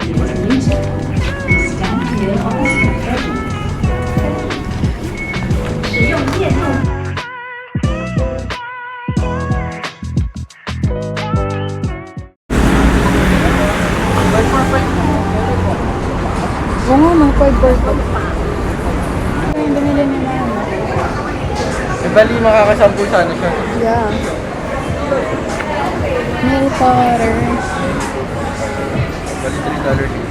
Oo nga, mga 5 burger. Ito yung binili nila. Eh, bali makakasampu sana siya. Yeah. Milk powder. Bali $3 dito.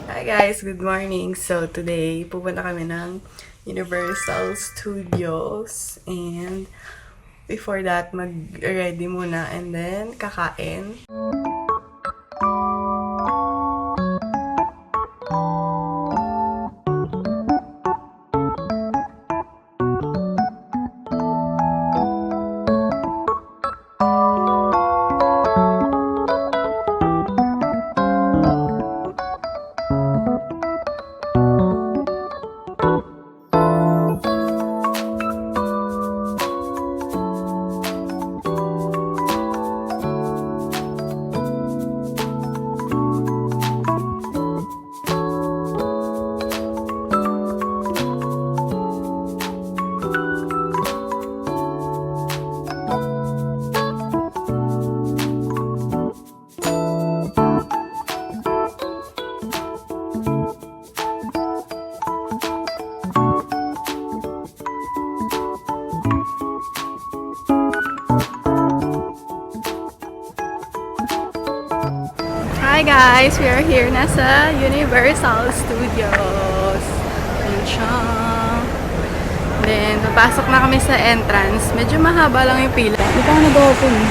Hi guys, good morning. So today, pupunta kami ng Universal Studios and before that, mag-ready muna and then kakain. Hi guys! We are here na sa Universal Studios. Yun siya. Then, papasok na kami sa entrance. Medyo mahaba lang yung pila. Hindi pa ako nag-open eh.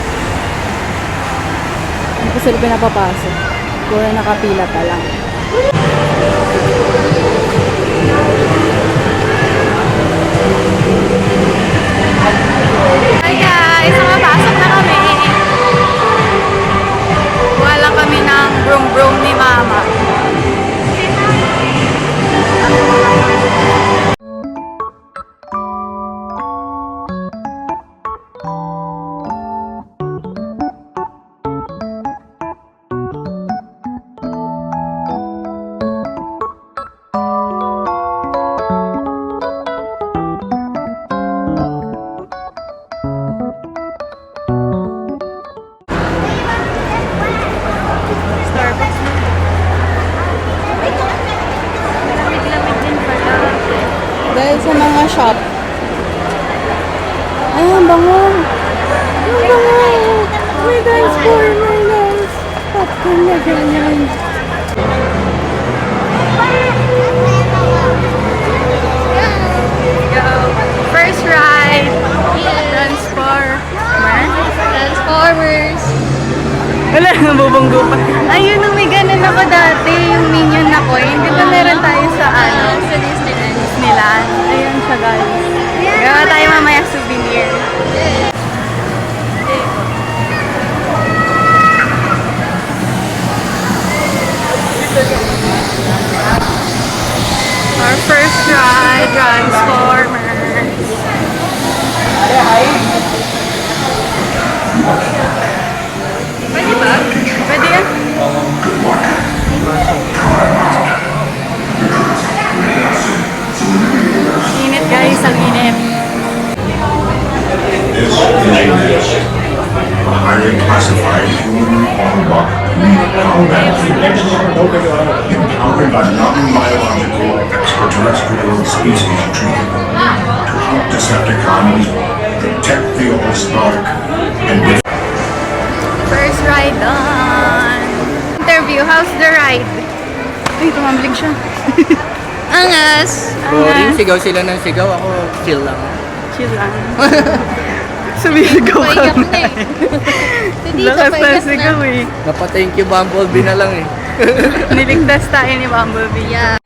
Hindi ko sila pinapapasok. Pura nakapila pa lang. Hi guys! Nakapasok na kami. Kuha lang kami ng broom-broom ni Mama. Dahil sa mga shop. Ay, ang bango. Ang bango. May dance for my dance. Popcorn na ganyan. Go! First ride! Transformers! Wala, nabubunggo pa. Ayun, nung may ganun ako dati, yung Minion na coin. Di ba meron tayo sa sa Disneyland? Ayun siya guys. Gawa tayo mamaya souvenir. Our first ride, Transformers. Pwede ba? Pwede yan? Init guys, ang init. This is a highly classified human Autobot combat unit empowered by non-biological extraterrestrial species treated to help Decepticons protect the All-Spark and First ride on. Interview, how's the ride? Ay, tumambling siya. Angas! Boring, sigaw sila ng sigaw. Ako, chill lang. Chill lang. Sumisigaw ka na. Lakas na sigaw eh. Napa-thank you Bumblebee na lang eh. Niligtas tayo ni Bumblebee. Yeah.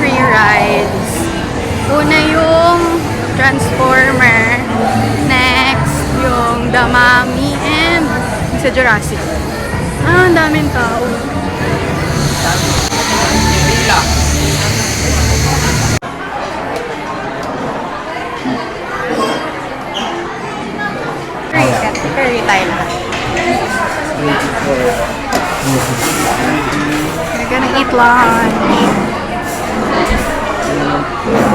free rides. Una yung Transformer. Next, yung The Mummy and yung sa Jurassic. Ang daming tao. Curry tayo lahat. We're gonna eat lunch.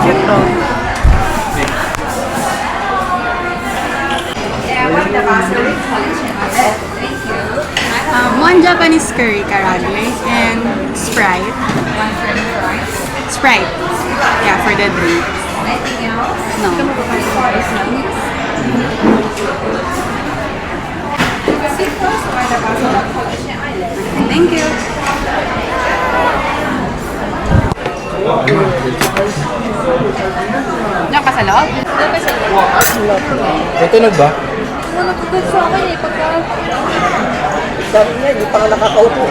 Ito. One Japanese curry karaage and Sprite. Sprite. Yeah, for the drink. No. Thank you. Diyan ka sa loob? May tunog ba? Sabi niya, hindi pa nga nakakaupo.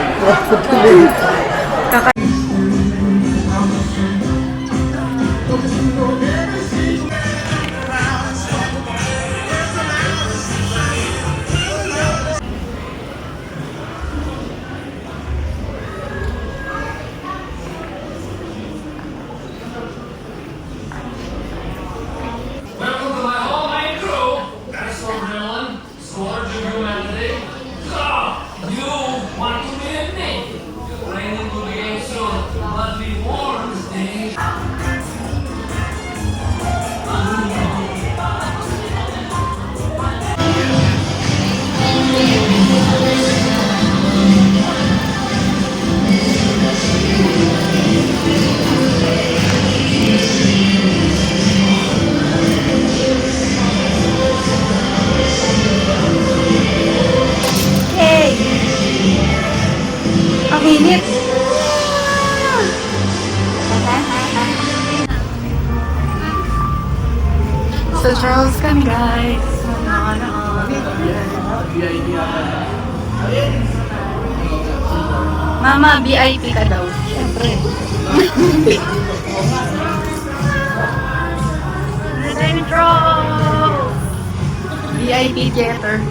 Welcome to my all-night crew. That's so villain. Scorch of humanity. You want to be with me? You're raining to the game soon. But before this day. Hey! Ang init! So Charles kami guys. Mama, VIP ka daw. Siyempre. VIP jetter.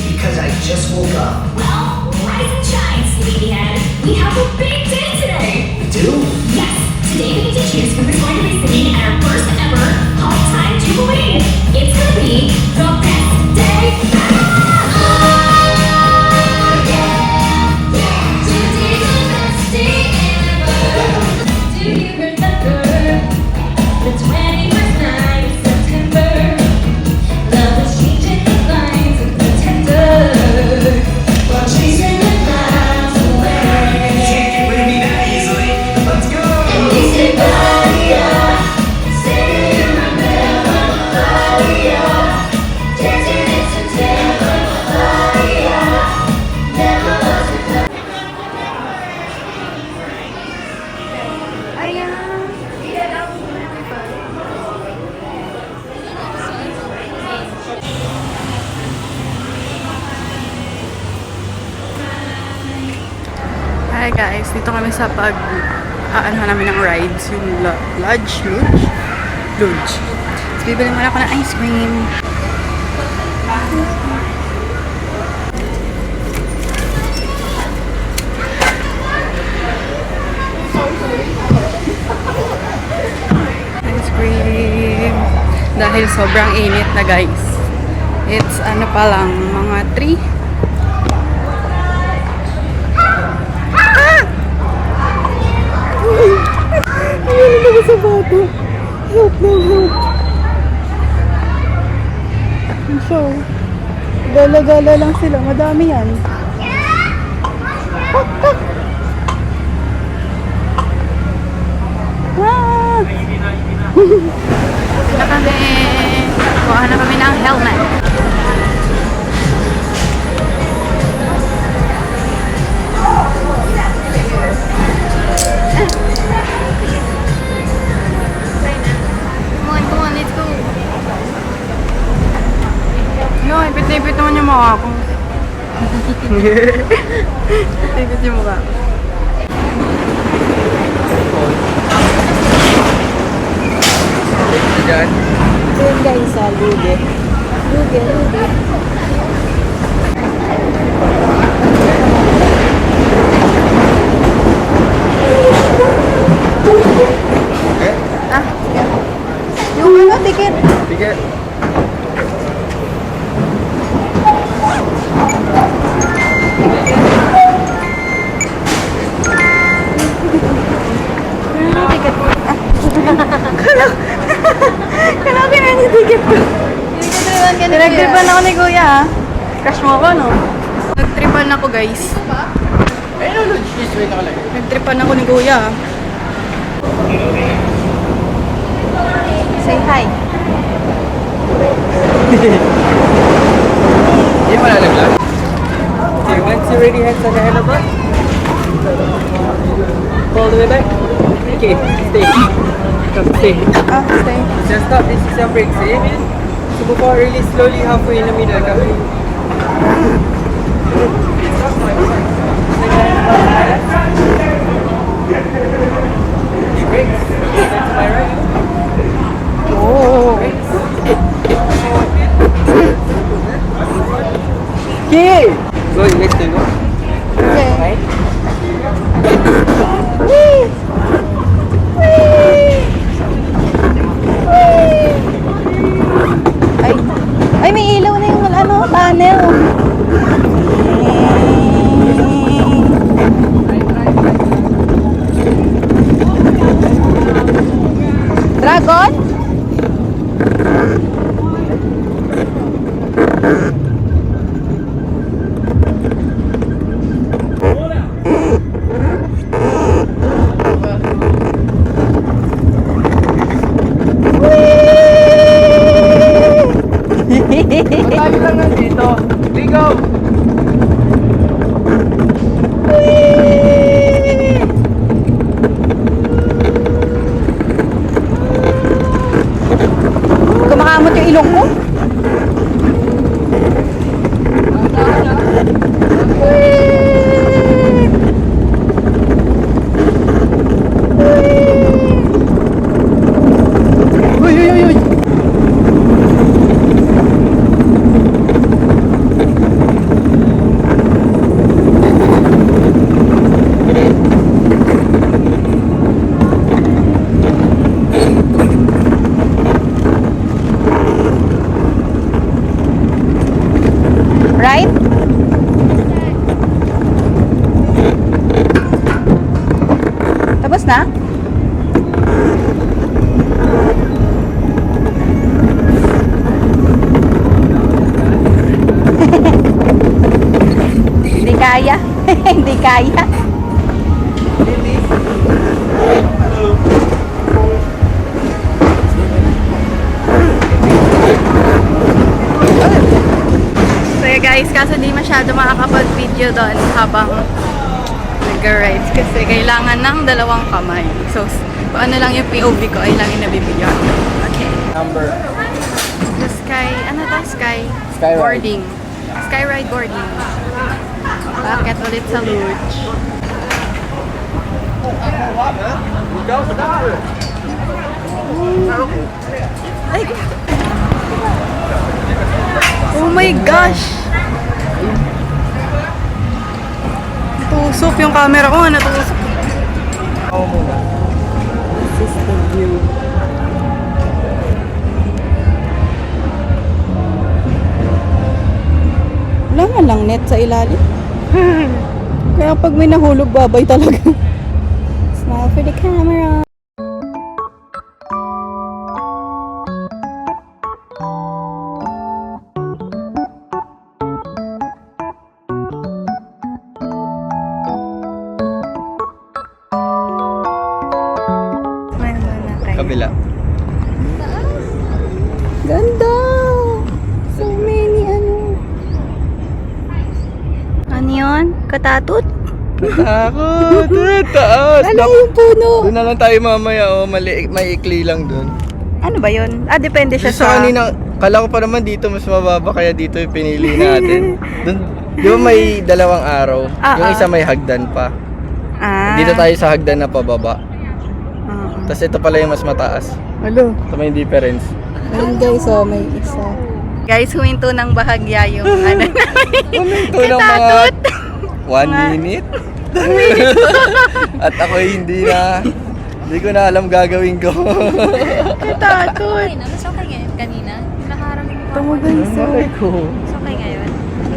Because I just woke up. Well, rise and shine, sleepyhead. We have a big day today. We do? Yes, today the teachers are going to be singing at our first ever all-time jubilee. It's gonna be the best day ever. Yeah, yeah. Today's the best day ever. Do you remember the 21st night of September? Love was changing the lines of the tender. While chasing the clouds away. Can't get rid of me that easily. Let's go! And we say Maria, singing in the middle of Maria, dancing in September, Maria, never lost a love. Hi guys, dito kami sa ano namin ng rides, yung Lodge. So, bibili muna ako ng ice cream. Ice cream. Dahil sobrang init na guys. It's ano pa lang, mga 3. Ayun na sa bata. Help na, help. So, gala-gala lang sila. Madami yan. Ah! Na kami. Kuha na kami ng helmet. Come on, let's go. mukha ko. Tignan yung mukha ko. Diyan. So yun guys, luge. Luge. Yung ano, ticket. Sige. Kailangan na yung ticket ko. Nagtripan ako ni Kuya ha. Crush mo ako no? Nagtripan ako guys. Ayun ang Lodge East way nakalagay. Nagtripan ako ni Kuya ha. Say hi. Hindi mo lalaglag. Okay, once you're ready, hands on the head of us. Pull all the way back. Okay, stay. Come, stay. Stay. Just stop. This is your brake, see? So before release slowly halfway in the middle. Come. Brakes. That's my right. Oh. Okay. Go, you guys can go. Okay. Right? Ay. Ay, may ilaw na yung ano, tunnel. Dragon? Tayo lang nandito. Ligaw! Kumakamot yung ilong ko. Uy, uy, uy, uy! Right? Tapos na? Hindi kaya. Hindi kaya. So yeah guys, kaso di masyado makakapag-video doon habang nag-rides kasi kailangan ng dalawang kamay. So, kung ano lang yung POV ko ay lang yung nabibigyan ko. Okay. Number. The sky, ano to? Sky Skyride. boarding. Skyride boarding. Bakit ulit sa Lodge? Ligaw sa daan. Ay! Oh my gosh! Natusok yung camera ko. Natusok. Ako muna. This is the view. Wala nga lang net sa ilalim. Kaya pag may nahulog, babay talaga. Smile for the camera. Smile muna kayo. Kabila. Ganda! So many ano. Ano yun? Katatot? Takot! Taas! Wala yung puno. Doon na lang tayo mamaya, oh. Maikli lang doon. Ano ba yun? Ah, depende siya Sa sa... kanina, Kala ko pa naman dito mas mababa kaya dito yung pinili natin. Dun, di ba may dalawang araw? Yung isa may hagdan pa. Dito tayo sa hagdan na pababa. Tapos ito pala yung mas mataas. Hello. Ito may difference. Ayun guys, oh, may isa. Guys, huminto ng bahagya yung ano. Ito ng mga 1 minute. At ako hindi ko na alam gagawin ko. Kitatot. Mas okay ngayon kanina? Nakaharap yung mukha Tama mo. guys, oh. Mas okay ngayon?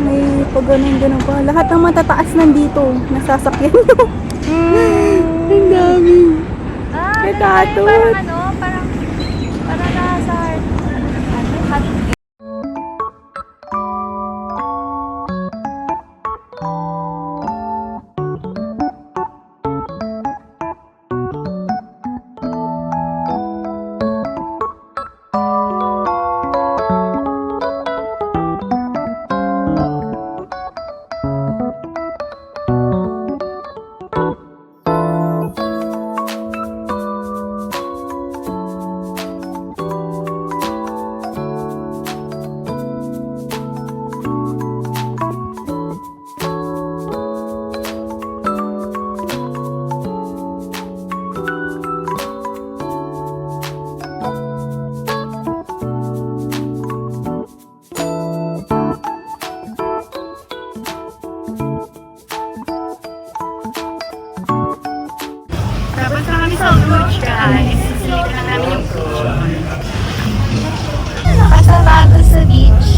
May pag-ganun pa. Lahat ng matataas nandito. Nasasakyan nyo. Ang dami. Kitatot. Parang ano, parang nasa hot. Tapos na kami sa beach, guys. Silip na namin yung beach. Pasabado sa beach.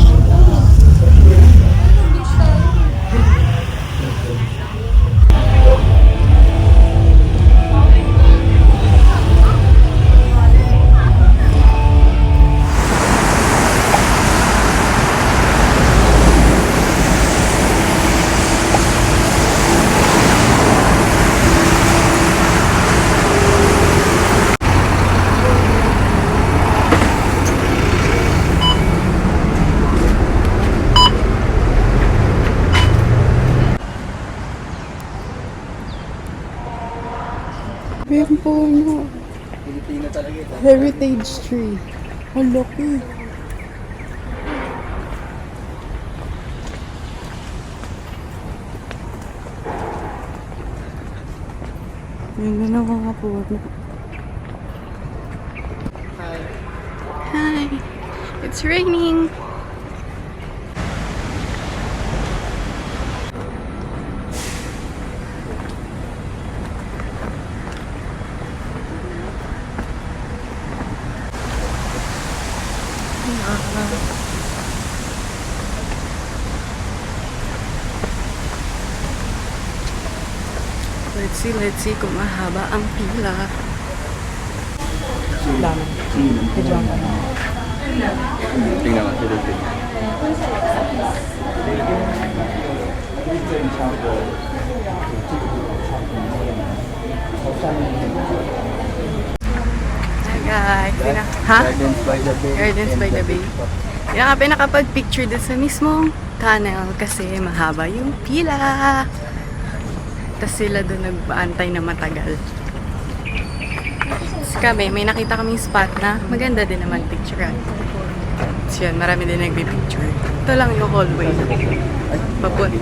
Meron po ano. Pilipino talaga ito. Heritage tree. Ang laki. Yan na mga po. Hi. It's raining. Let's see kung mahaba ang pila. Tingnan natin dito. Hi guys. Ha? Gardens by the Bay. Gardens by the Bay. Kaya nga nakapag-picture doon sa mismong tunnel kasi mahaba yung pila. Tapos sila doon nagbaantay na matagal. Tapos kami, may nakita kaming spot na maganda din naman picturean. So yun, marami din nagpipicture. Ito lang yung hallway.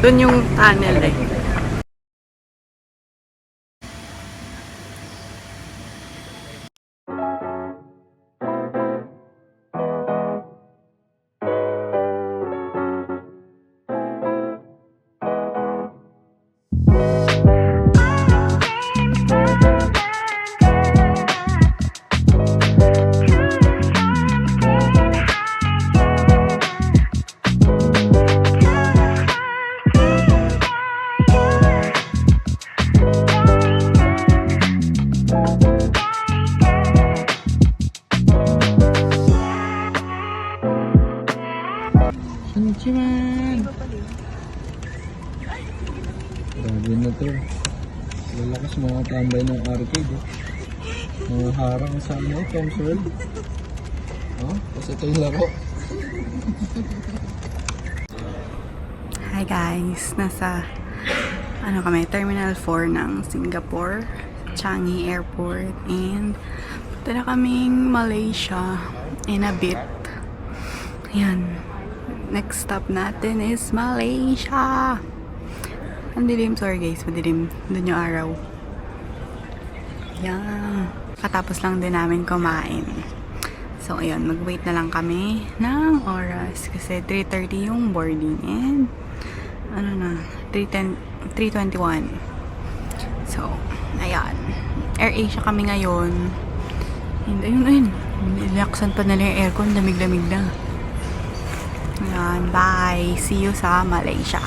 Doon yung tunnel eh. Grabe na to. Lalakas mga tambay ng arcade eh. Mga harang sa ano, Tom's World. Oh, kasi ito yung laro. Hi guys, nasa kami, Terminal 4 ng Singapore, Changi Airport, and punta na kaming Malaysia in a bit. Yan. Next stop natin is Malaysia. Ang dilim. Sorry guys, madilim. Doon yung araw. Yan. Katapos lang din namin kumain. So, ayun. Mag-wait na lang kami ng oras. Kasi 3:30 yung boarding. And, 3:21. So, ayan. AirAsia kami ngayon. And, ayun. Nilaksan pa nila yung aircon. Lamig-lamig na. Ayan. Bye. See you sa Malaysia.